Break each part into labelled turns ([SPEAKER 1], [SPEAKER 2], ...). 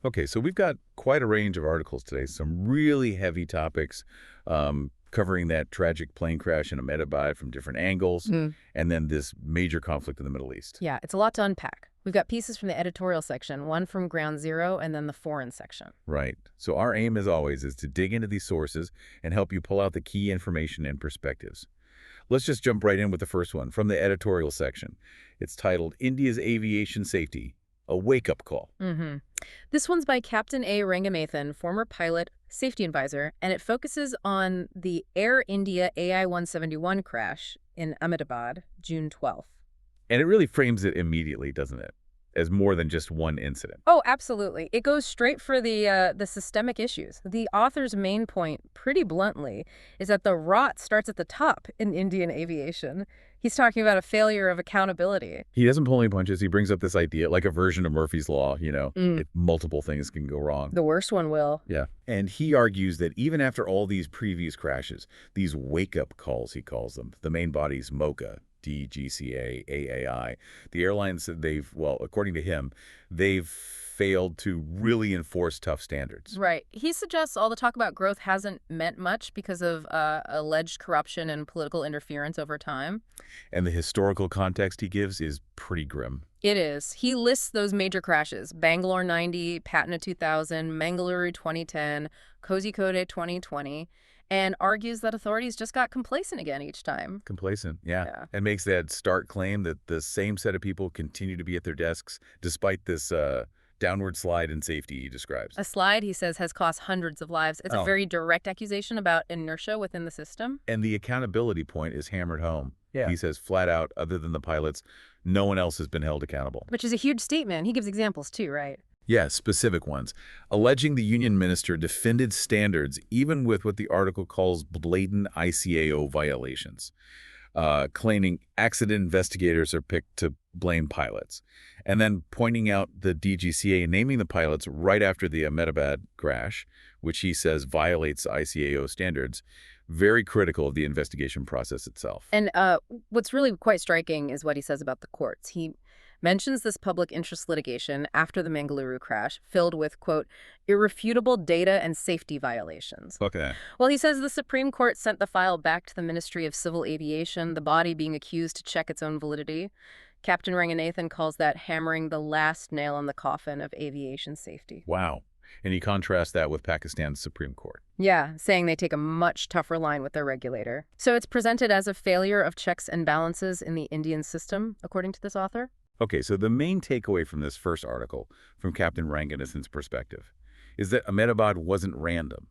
[SPEAKER 1] Okay, so we've got quite a range of articles today, some really heavy topics covering that tragic plane crash in Ahmedabad from different angles,
[SPEAKER 2] Mm.
[SPEAKER 1] and then this major conflict in the Middle East.
[SPEAKER 2] Yeah, it's a lot to unpack. We've got pieces from the editorial section, one from Ground Zero, and then the foreign section.
[SPEAKER 1] Right. So our aim, as always, is to dig into these sources and help you pull out the key information and perspectives. Let's just jump right in with the first one from the editorial section. It's titled, India's Aviation Safety, a Wake-Up Call.
[SPEAKER 2] This one's by Captain A. Rangamathan, former pilot, safety advisor, and it focuses on the Air India AI-171 crash in Ahmedabad, June 12th.
[SPEAKER 1] And it really frames it immediately, doesn't it? As more than just one incident.
[SPEAKER 2] Oh, absolutely. It goes straight for the systemic issues. The author's main point, pretty bluntly, is that the rot starts at the top in Indian aviation. He's talking about a failure of accountability.
[SPEAKER 1] He doesn't pull any punches. He brings up this idea, like a version of Murphy's Law, if multiple things can go wrong.
[SPEAKER 2] The worst one will.
[SPEAKER 1] Yeah. And he argues that even after all these previous crashes, these wake-up calls, he calls them, the main bodies, MOCA, DGCA, AAI, the airlines said according to him, they've failed to really enforce tough standards.
[SPEAKER 2] Right. He suggests all the talk about growth hasn't meant much because of alleged corruption and political interference over time.
[SPEAKER 1] And the historical context he gives is pretty grim.
[SPEAKER 2] It is. He lists those major crashes: Bangalore 90, Patna 2000, Mangaluru 2010, Kozhikode 2020, and argues that authorities just got complacent again each time.
[SPEAKER 1] Complacent, yeah.
[SPEAKER 2] Yeah.
[SPEAKER 1] And makes that stark claim that the same set of people continue to be at their desks despite this downward slide in safety he describes.
[SPEAKER 2] A slide, he says, has cost hundreds of lives. It's a very direct accusation about inertia within the system.
[SPEAKER 1] And the accountability point is hammered home.
[SPEAKER 2] Yeah.
[SPEAKER 1] He says flat out, other than the pilots, no one else has been held accountable.
[SPEAKER 2] Which is a huge statement. He gives examples too, right?
[SPEAKER 1] Yes, specific ones, alleging the union minister defended standards even with what the article calls blatant ICAO violations, claiming accident investigators are picked to blame pilots, and then pointing out the DGCA naming the pilots right after the Ahmedabad crash, which he says violates ICAO standards, very critical of the investigation process itself.
[SPEAKER 2] And what's really quite striking is what he says about the courts. He mentions this public interest litigation after the Mangaluru crash filled with, quote, irrefutable data and safety violations.
[SPEAKER 1] Okay.
[SPEAKER 2] Well, he says the Supreme Court sent the file back to the Ministry of Civil Aviation, the body being accused to check its own validity. Captain Ranganathan calls that hammering the last nail in the coffin of aviation safety.
[SPEAKER 1] Wow. And he contrasts that with Pakistan's Supreme Court.
[SPEAKER 2] Yeah, saying they take a much tougher line with their regulator. So it's presented as a failure of checks and balances in the Indian system, according to this author?
[SPEAKER 1] Okay, so the main takeaway from this first article, from Captain Ranganathan's perspective, is that Ahmedabad wasn't random.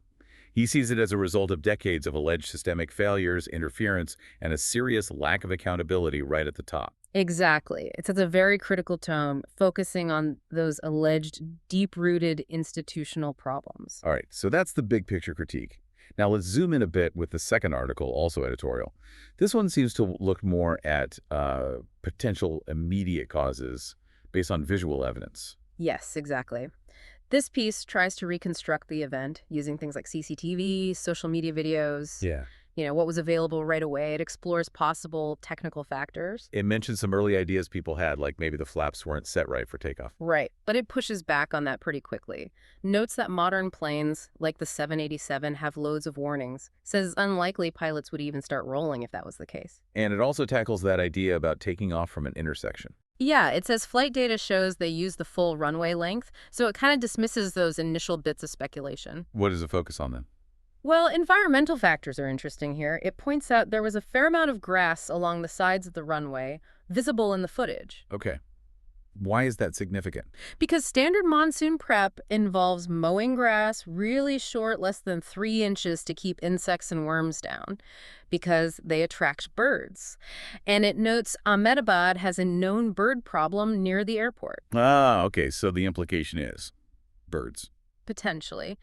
[SPEAKER 1] He sees it as a result of decades of alleged systemic failures, interference, and a serious lack of accountability right at the top.
[SPEAKER 2] Exactly. It sets a very critical tone, focusing on those alleged deep-rooted institutional problems.
[SPEAKER 1] All right, so that's the big picture critique. Now let's zoom in a bit with the second article, also editorial. This one seems to look more at potential immediate causes based on visual evidence.
[SPEAKER 2] Yes, exactly. This piece tries to reconstruct the event using things like CCTV, social media videos,
[SPEAKER 1] Yeah.
[SPEAKER 2] What was available right away. It explores possible technical factors.
[SPEAKER 1] It mentions some early ideas people had, like maybe the flaps weren't set right for takeoff.
[SPEAKER 2] Right, but it pushes back on that pretty quickly. Notes that modern planes, like the 787, have loads of warnings. Says it's unlikely pilots would even start rolling if that was the case.
[SPEAKER 1] And it also tackles that idea about taking off from an intersection.
[SPEAKER 2] Yeah, it says flight data shows they use the full runway length, so it kind of dismisses those initial bits of speculation.
[SPEAKER 1] What does it focus on then?
[SPEAKER 2] Well, environmental factors are interesting here. It points out there was a fair amount of grass along the sides of the runway, visible in the footage.
[SPEAKER 1] Okay. Why is that significant?
[SPEAKER 2] Because standard monsoon prep involves mowing grass really short, less than 3 inches, to keep insects and worms down, because they attract birds. And it notes Ahmedabad has a known bird problem near the airport.
[SPEAKER 1] Ah, okay, so the implication is birds.
[SPEAKER 2] Potentially.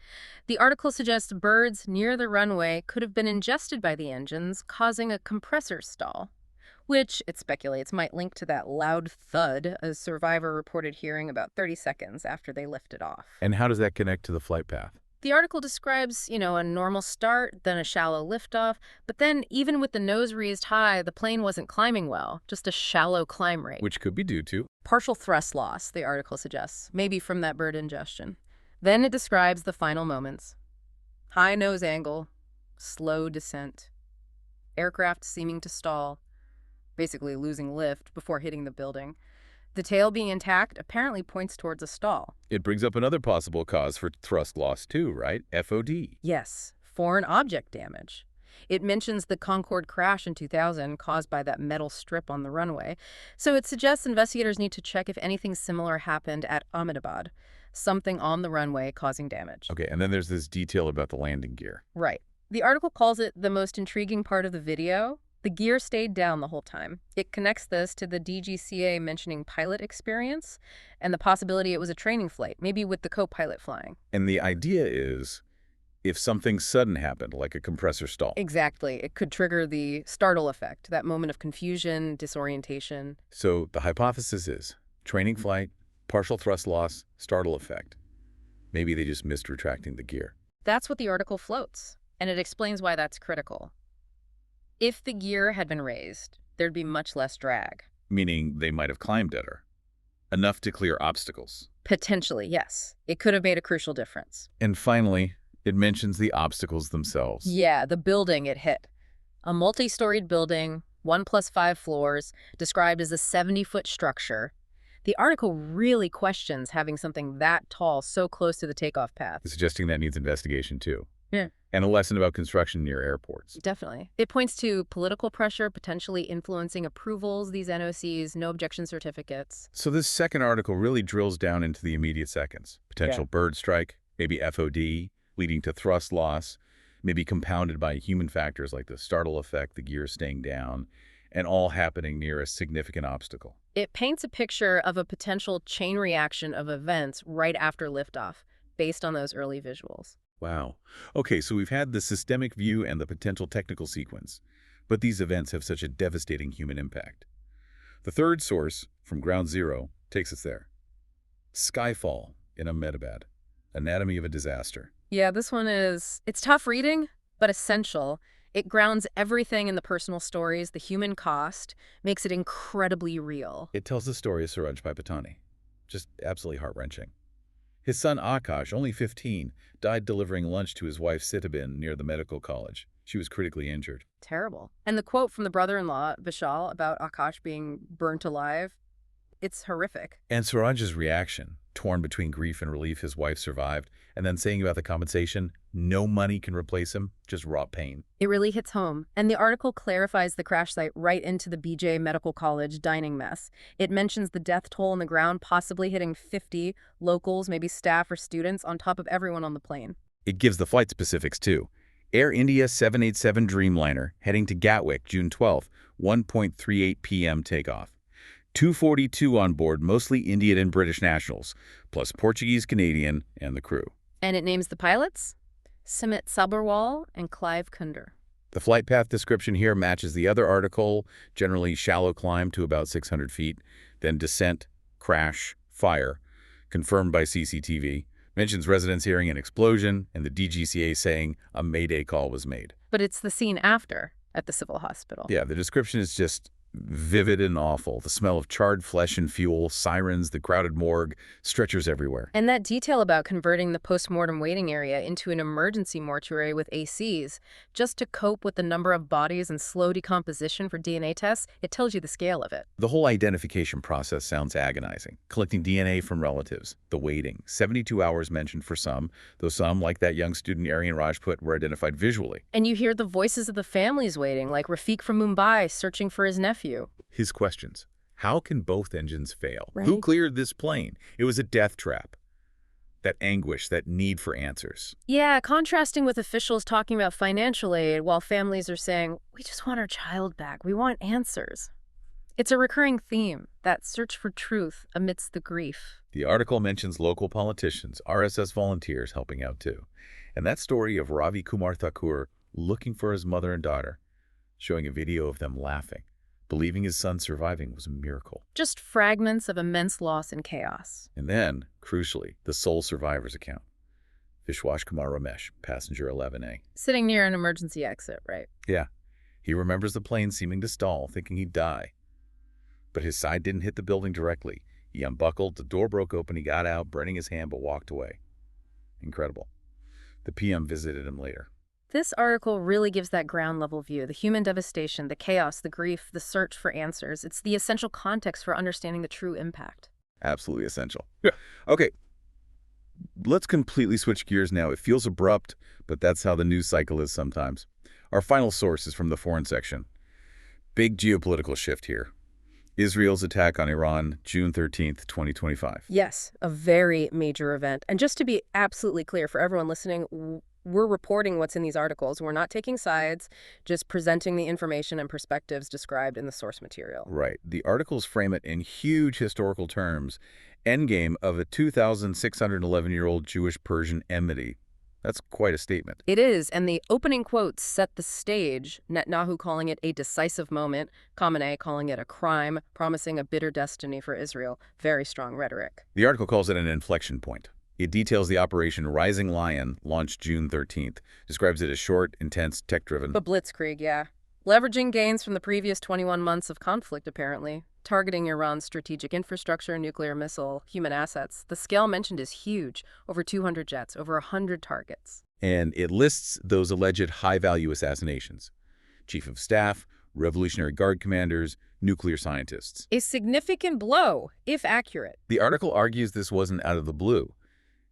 [SPEAKER 2] The article suggests birds near the runway could have been ingested by the engines, causing a compressor stall, which, it speculates, might link to that loud thud a survivor reported hearing about 30 seconds after they lifted off.
[SPEAKER 1] And how does that connect to the flight path?
[SPEAKER 2] The article describes, a normal start, then a shallow liftoff, but then even with the nose raised high, the plane wasn't climbing well, just a shallow climb rate.
[SPEAKER 1] Which could be due to
[SPEAKER 2] Partial thrust loss, the article suggests, maybe from that bird ingestion. Then it describes the final moments. High nose angle, slow descent, aircraft seeming to stall, basically losing lift before hitting the building. The tail being intact apparently points towards a stall.
[SPEAKER 1] It brings up another possible cause for thrust loss too, right? FOD.
[SPEAKER 2] Yes, foreign object damage. It mentions the Concorde crash in 2000 caused by that metal strip on the runway, so it suggests investigators need to check if anything similar happened at Ahmedabad, something on the runway causing damage.
[SPEAKER 1] Okay, and then there's this detail about the landing gear.
[SPEAKER 2] Right. The article calls it the most intriguing part of the video. The gear stayed down the whole time. It connects this to the DGCA mentioning pilot experience and the possibility it was a training flight, maybe with the co-pilot flying.
[SPEAKER 1] And the idea is, if something sudden happened, like a compressor stall.
[SPEAKER 2] Exactly. It could trigger the startle effect, that moment of confusion, disorientation.
[SPEAKER 1] So the hypothesis is training flight, partial thrust loss, startle effect. Maybe they just missed retracting the gear.
[SPEAKER 2] That's what the article floats, and it explains why that's critical. If the gear had been raised, there'd be much less drag.
[SPEAKER 1] Meaning they might have climbed better. Enough to clear obstacles.
[SPEAKER 2] Potentially, yes. It could have made a crucial difference.
[SPEAKER 1] And finally, it mentions the obstacles themselves.
[SPEAKER 2] Yeah, the building it hit. A multi-storied building, 1+5 floors, described as a 70-foot structure. The article really questions having something that tall so close to the takeoff path.
[SPEAKER 1] Suggesting that needs investigation too.
[SPEAKER 2] Yeah.
[SPEAKER 1] And a lesson about construction near airports.
[SPEAKER 2] Definitely. It points to political pressure potentially influencing approvals, these NOCs, no objection certificates.
[SPEAKER 1] So this second article really drills down into the immediate seconds. Potential bird strike, maybe FOD, leading to thrust loss, maybe compounded by human factors like the startle effect, the gear staying down, and all happening near a significant obstacle.
[SPEAKER 2] It paints a picture of a potential chain reaction of events right after liftoff, based on those early visuals.
[SPEAKER 1] Wow. Okay, so we've had the systemic view and the potential technical sequence, but these events have such a devastating human impact. The third source, from Ground Zero, takes us there. Skyfall in Ahmedabad, Anatomy of a Disaster.
[SPEAKER 2] Yeah, this one it's tough reading, but essential. It grounds everything in the personal stories, the human cost, makes it incredibly real.
[SPEAKER 1] It tells the story of Suraj Patani. Just absolutely heart-wrenching. His son Akash, only 15, died delivering lunch to his wife Sitabin near the medical college. She was critically injured.
[SPEAKER 2] Terrible. And the quote from the brother-in-law, Vishal, about Akash being burnt alive, it's horrific.
[SPEAKER 1] And Suraj's reaction, torn between grief and relief his wife survived, and then saying about the compensation, no money can replace him, just raw pain.
[SPEAKER 2] It really hits home. And the article clarifies the crash site right into the BJ Medical College dining mess. It mentions the death toll on the ground possibly hitting 50 locals, maybe staff or students, on top of everyone on the plane.
[SPEAKER 1] It gives the flight specifics too. Air India 787 Dreamliner heading to Gatwick, June 12, 1:38 p.m. takeoff. 242 on board, mostly Indian and British nationals, plus Portuguese, Canadian, and the crew.
[SPEAKER 2] And it names the pilots? Sumit Sabharwal and Clive Kunder.
[SPEAKER 1] The flight path description here matches the other article, generally shallow climb to about 600 feet, then descent, crash, fire, confirmed by CCTV, mentions residents hearing an explosion, and the DGCA saying a mayday call was made.
[SPEAKER 2] But it's the scene after, at the civil hospital.
[SPEAKER 1] Yeah, the description is just vivid and awful. The smell of charred flesh and fuel, sirens, the crowded morgue, stretchers everywhere.
[SPEAKER 2] And that detail about converting the post-mortem waiting area into an emergency mortuary with ACs, just to cope with the number of bodies and slow decomposition for DNA tests, it tells you the scale of it.
[SPEAKER 1] The whole identification process sounds agonizing. Collecting DNA from relatives, the waiting, 72 hours mentioned for some, though some, like that young student Aryan Rajput, were identified visually.
[SPEAKER 2] And you hear the voices of the families waiting, like Rafiq from Mumbai searching for his nephew.
[SPEAKER 1] His questions. How can both engines fail?
[SPEAKER 2] Right.
[SPEAKER 1] Who cleared this plane? It was a death trap. That anguish, that need for answers.
[SPEAKER 2] Yeah, contrasting with officials talking about financial aid while families are saying, we just want our child back. We want answers. It's a recurring theme, that search for truth amidst the grief.
[SPEAKER 1] The article mentions local politicians, RSS volunteers helping out too. And that story of Ravi Kumar Thakur looking for his mother and daughter, showing a video of them laughing. Believing his son surviving was a miracle.
[SPEAKER 2] Just fragments of immense loss and chaos.
[SPEAKER 1] And then, crucially, the sole survivor's account. Vishwash Kumar Ramesh, passenger 11A.
[SPEAKER 2] Sitting near an emergency exit, right?
[SPEAKER 1] Yeah. He remembers the plane seeming to stall, thinking he'd die. But his side didn't hit the building directly. He unbuckled, the door broke open, he got out, burning his hand, but walked away. Incredible. The PM visited him later.
[SPEAKER 2] This article really gives that ground-level view, the human devastation, the chaos, the grief, the search for answers. It's the essential context for understanding the true impact.
[SPEAKER 1] Absolutely essential. Yeah. Okay, let's completely switch gears now. It feels abrupt, but that's how the news cycle is sometimes. Our final source is from the foreign section. Big geopolitical shift here. Israel's attack on Iran, June 13th, 2025.
[SPEAKER 2] Yes, a very major event. And just to be absolutely clear for everyone listening, we're reporting what's in these articles. We're not taking sides, just presenting the information and perspectives described in the source material.
[SPEAKER 1] Right. The articles frame it in huge historical terms. Endgame of a 2,611-year-old Jewish-Persian enmity. That's quite a statement.
[SPEAKER 2] It is, and the opening quotes set the stage, Netanyahu calling it a decisive moment, Khamenei calling it a crime, promising a bitter destiny for Israel. Very strong rhetoric.
[SPEAKER 1] The article calls it an inflection point. It details the Operation Rising Lion, launched June 13th, describes it as short, intense, tech-driven.
[SPEAKER 2] But blitzkrieg, yeah. Leveraging gains from the previous 21 months of conflict, apparently. Targeting Iran's strategic infrastructure, nuclear missile, human assets. The scale mentioned is huge. Over 200 jets, over 100 targets.
[SPEAKER 1] And it lists those alleged high-value assassinations. Chief of Staff, Revolutionary Guard commanders, nuclear scientists.
[SPEAKER 2] A significant blow, if accurate.
[SPEAKER 1] The article argues this wasn't out of the blue.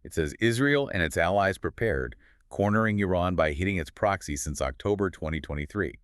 [SPEAKER 1] It says Israel and its allies prepared, cornering Iran by hitting its proxy since October 2023.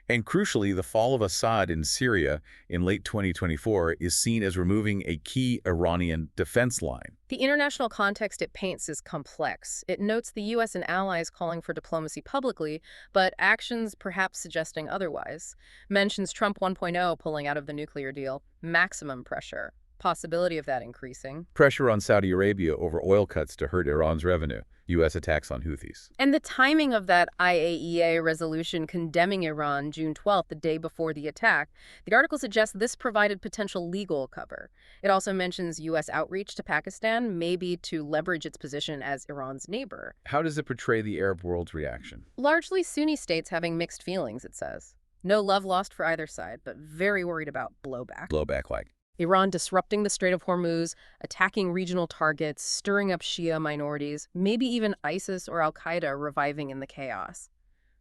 [SPEAKER 1] And crucially, the fall of Assad in Syria in late 2024 is seen as removing a key Iranian defense line.
[SPEAKER 2] The international context it paints is complex. It notes the U.S. and allies calling for diplomacy publicly, but actions perhaps suggesting otherwise. Mentions Trump 1.0 pulling out of the nuclear deal, maximum pressure. Possibility of that increasing.
[SPEAKER 1] Pressure on Saudi Arabia over oil cuts to hurt Iran's revenue. U.S. attacks on Houthis.
[SPEAKER 2] And the timing of that IAEA resolution condemning Iran June 12th, the day before the attack, the article suggests this provided potential legal cover. It also mentions U.S. outreach to Pakistan, maybe to leverage its position as Iran's neighbor.
[SPEAKER 1] How does it portray the Arab world's reaction?
[SPEAKER 2] Largely Sunni states having mixed feelings, it says. No love lost for either side, but very worried about blowback.
[SPEAKER 1] Blowback like.
[SPEAKER 2] Iran disrupting the Strait of Hormuz, attacking regional targets, stirring up Shia minorities, maybe even ISIS or al-Qaeda reviving in the chaos.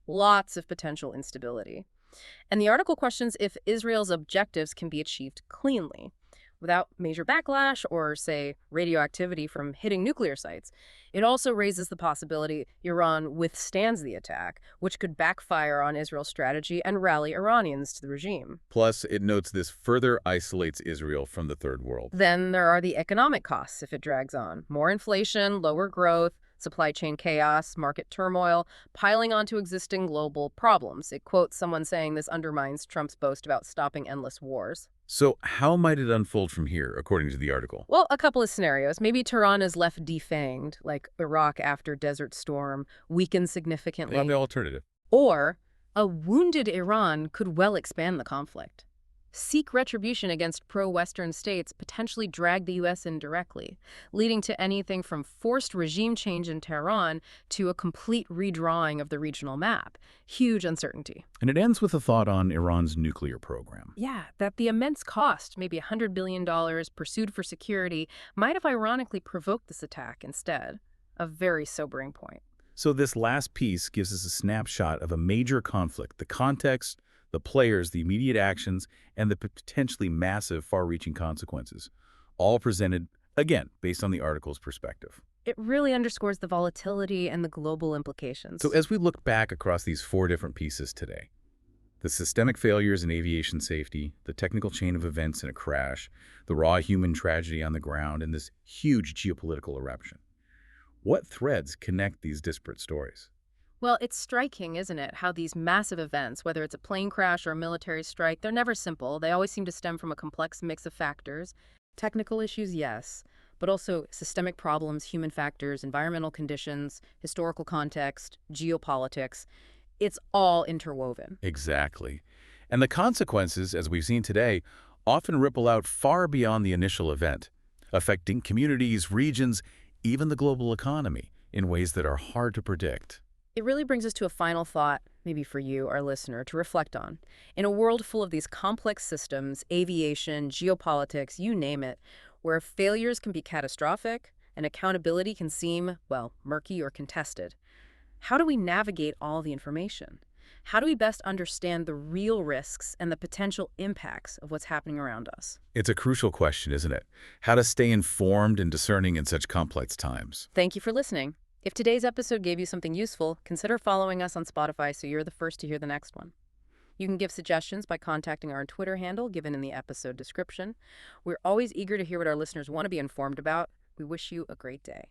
[SPEAKER 2] Lots of potential instability. And the article questions if Israel's objectives can be achieved cleanly, without major backlash or, say, radioactivity from hitting nuclear sites. It also raises the possibility Iran withstands the attack, which could backfire on Israel's strategy and rally Iranians to the regime.
[SPEAKER 1] Plus, it notes this further isolates Israel from the Third World.
[SPEAKER 2] Then there are the economic costs if it drags on. More inflation, lower growth, supply chain chaos, market turmoil, piling onto existing global problems. It quotes someone saying this undermines Trump's boast about stopping endless wars.
[SPEAKER 1] So how might it unfold from here, according to the article?
[SPEAKER 2] Well, a couple of scenarios. Maybe Tehran is left defanged, like Iraq after Desert Storm, weakened significantly.
[SPEAKER 1] Well, the alternative.
[SPEAKER 2] Or a wounded Iran could well expand the conflict. Seek retribution against pro-Western states, potentially drag the U.S. in directly, leading to anything from forced regime change in Tehran to a complete redrawing of the regional map. Huge uncertainty.
[SPEAKER 1] And it ends with a thought on Iran's nuclear program.
[SPEAKER 2] Yeah, that the immense cost, maybe $100 billion pursued for security, might have ironically provoked this attack instead. A very sobering point.
[SPEAKER 1] So this last piece gives us a snapshot of a major conflict, the context, the players, the immediate actions, and the potentially massive far-reaching consequences, all presented, again, based on the article's perspective.
[SPEAKER 2] It really underscores the volatility and the global implications.
[SPEAKER 1] So as we look back across these four different pieces today, the systemic failures in aviation safety, the technical chain of events in a crash, the raw human tragedy on the ground, and this huge geopolitical eruption, what threads connect these disparate stories?
[SPEAKER 2] Well, it's striking, isn't it, how these massive events, whether it's a plane crash or a military strike, they're never simple. They always seem to stem from a complex mix of factors. Technical issues, yes, but also systemic problems, human factors, environmental conditions, historical context, geopolitics. It's all interwoven.
[SPEAKER 1] Exactly. And the consequences, as we've seen today, often ripple out far beyond the initial event, affecting communities, regions, even the global economy in ways that are hard to predict.
[SPEAKER 2] It really brings us to a final thought, maybe for you, our listener, to reflect on. In a world full of these complex systems, aviation, geopolitics, you name it, where failures can be catastrophic, and accountability can seem, well, murky or contested. How do we navigate all the information? How do we best understand the real risks and the potential impacts of what's happening around us?
[SPEAKER 1] It's a crucial question, isn't it? How to stay informed and discerning in such complex times.
[SPEAKER 2] Thank you for listening. If today's episode gave you something useful, consider following us on Spotify so you're the first to hear the next one. You can give suggestions by contacting our Twitter handle given in the episode description. We're always eager to hear what our listeners want to be informed about. We wish you a great day.